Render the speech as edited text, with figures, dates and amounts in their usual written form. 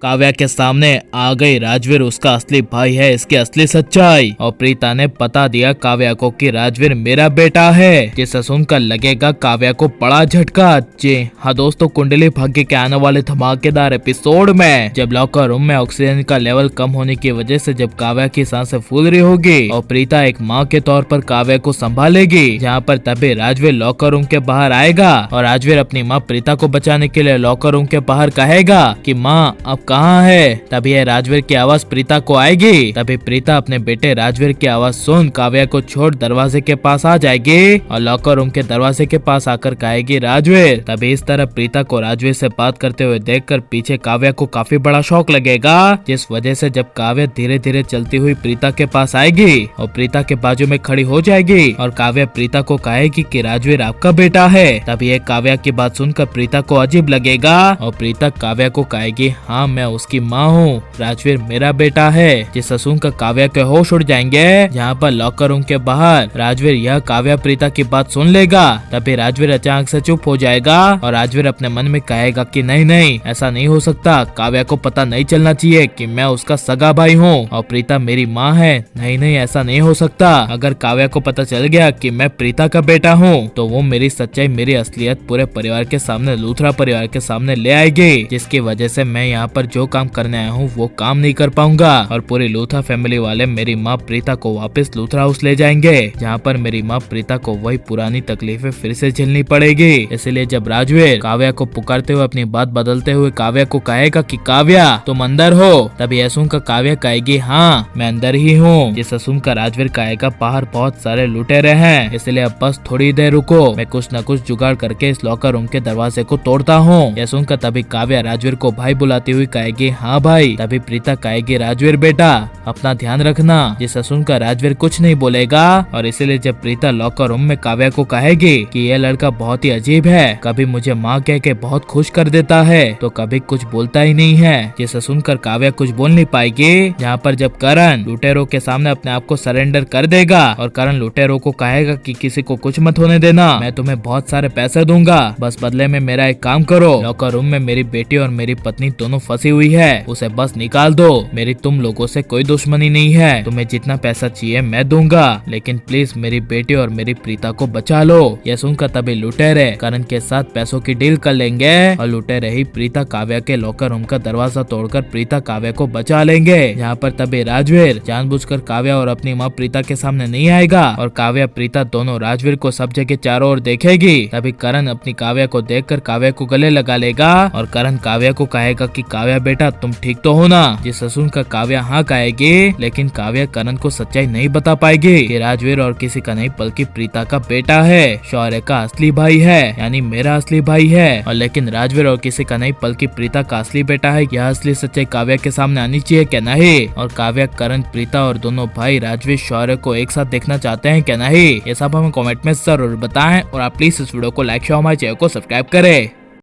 काव्या के सामने आ गई राजवीर उसका असली भाई है, इसकी असली सच्चाई। और प्रीता ने बता दिया काव्या को कि राजवीर मेरा बेटा है, जिसे सुनकर लगेगा काव्या को बड़ा झटका। जी हाँ दोस्तों, कुंडली भाग्य के आने वाले धमाकेदार एपिसोड में जब लॉकर रूम में ऑक्सीजन का लेवल कम होने की वजह से जब काव्या की सांसें फूल रही होगी और प्रीता एक माँ के तौर पर काव्या को संभालेगी, जहाँ पर तभी राजवीर लॉकर रूम के बाहर आएगा और राजवीर अपनी माँ प्रीता को बचाने के लिए लॉकर रूम के बाहर कहेगा कि माँ अब कहाँ है। तभी यह राजवीर की आवाज प्रीता को आएगी। तभी प्रीता अपने बेटे राजवीर की आवाज सुन काव्या को छोड़ दरवाजे के पास आ जाएगी और लॉकर रूम के दरवाजे के पास आकर कहेगी राजवीर। तभी इस तरह प्रीता को राजवीर से बात करते हुए देखकर पीछे काव्या को काफी बड़ा शौक लगेगा, जिस वजह से जब काव्या धीरे धीरे चलती हुई प्रीता के पास आएगी और प्रीता के बाजू में खड़ी हो जाएगी और काव्या प्रीता को कहेगी कि राजवीर आपका बेटा है। तभी एक काव्या की बात सुनकर प्रीता को अजीब लगेगा और प्रीता काव्या को कहेगी हाँ मैं उसकी माँ हूँ, राजवीर मेरा बेटा है। जिसे सुनकर काव्या के होश उड़ जाएंगे। जहाँ पर लॉकर रूम के बाहर राजवीर यह काव्या प्रीता की बात सुन लेगा। तभी राजवीर अचानक से चुप हो जाएगा और राजवीर अपने मन में कहेगा कि नहीं नहीं ऐसा नहीं हो सकता, काव्या को पता नहीं चलना चाहिए कि मैं उसका सगा भाई हूँ और प्रीता मेरी माँ है। नहीं नहीं ऐसा नहीं हो सकता, अगर काव्या को पता चल गया कि मैं प्रीता का बेटा हूँ तो वो मेरी सच्चाई मेरी असलियत पूरे परिवार के सामने, लूथरा परिवार के सामने ले आएगी, जिसकी वजह से मैं यहाँ पर जो काम करने आया हूँ वो काम नहीं कर पाऊंगा और पूरी लूथरा फैमिली वाले मेरी माँ प्रीता को वापस लूथरा हाउस ले जाएंगे, जहाँ पर मेरी माँ प्रीता को वही पुरानी तकलीफें फिर से झेलनी पड़ेगी। इसलिए जब राजवीर काव्या को पुकारते हुए अपनी बात बदलते हुए काव्या को कहेगा कि काव्या तुम अंदर हो, तभी यह सुनकर काव्या कहेगी हाँ मैं अंदर ही हूँ। जिसे सुनकर राजवीर कहेगा बाहर बहुत सारे लुटेरे हैं, इसलिए अब बस थोड़ी देर रुको, मैं कुछ न कुछ जुगाड़ करके इस लॉकर रूम के दरवाजे को तोड़ता हूँ। यह सुनकर तभी काव्या राजवीर को भाई बुलाती हुई कहेगी हाँ भाई। तभी प्रीता कहेगी राजवीर बेटा अपना ध्यान रखना। जिसे सुनकर राजवीर कुछ नहीं बोलेगा और इसीलिए जब प्रीता लॉकर रूम में काव्या को कहेगी कि यह लड़का बहुत ही अजीब है, कभी मुझे माँ कह के बहुत खुश कर देता है तो कभी कुछ बोलता ही नहीं है। जिसे सुनकर काव्या कुछ बोल नहीं पाएगी। जहाँ पर जब करण लुटेरों के सामने अपने आप को सरेंडर कर देगा और करण लुटेरों को कहेगा कि किसी को कुछ मत होने देना, मैं तुम्हें बहुत सारे पैसे दूंगा, बस बदले में मेरा एक काम करो, लॉकर रूम में मेरी बेटी और मेरी पत्नी दोनों फंसी हुई है, उसे बस निकाल दो, मेरी तुम लोगों से कोई दुश्मनी नहीं है, तुम्हें जितना पैसा चाहिए मैं दूंगा, लेकिन प्लीज मेरी बेटी और मेरी प्रीता को बचा लो। यह सुनकर तभी लुटेरे करण के साथ पैसों की डील कर लेंगे और लुटेरे ही प्रीता काव्या के लॉकर रूम का दरवाजा तोड़कर प्रीता काव्या को बचा लेंगे। यहाँ पर तभी राजवीर जानबूझकर काव्या और अपनी माँ प्रीता के सामने नहीं आएगा और काव्या प्रीता दोनों राजवीर को सब जगह चारों ओर देखेगी। तभी करण अपनी काव्या को देखकर काव्या को गले लगा लेगा और करण काव्या को कहेगा कि काव्या बेटा तुम ठीक तो हो ना। जिसे सुनकर काव्या हाँ कहेगी, लेकिन काव्या करण को सच्चाई नहीं बता पाएगी कि राजवीर और किसी का नहीं बल्कि प्रीता का बेटा है, शौर्य का असली भाई है, यानी मेरा असली भाई है। और लेकिन राजवीर और किसी का नहीं बल्कि प्रीता का असली बेटा है, यह असली सच्चाई काव्या के सामने आनी चाहिए क्या नहीं। और काव्या करण प्रीता और दोनों भाई राजवीर शौर्य को एक साथ देखना चाहते हैं क्या नहीं, ये सब हमें कमेंट में जरूर बताएं और आप प्लीज इस वीडियो को लाइक शेयर हमारे चैनल को सब्सक्राइब करें।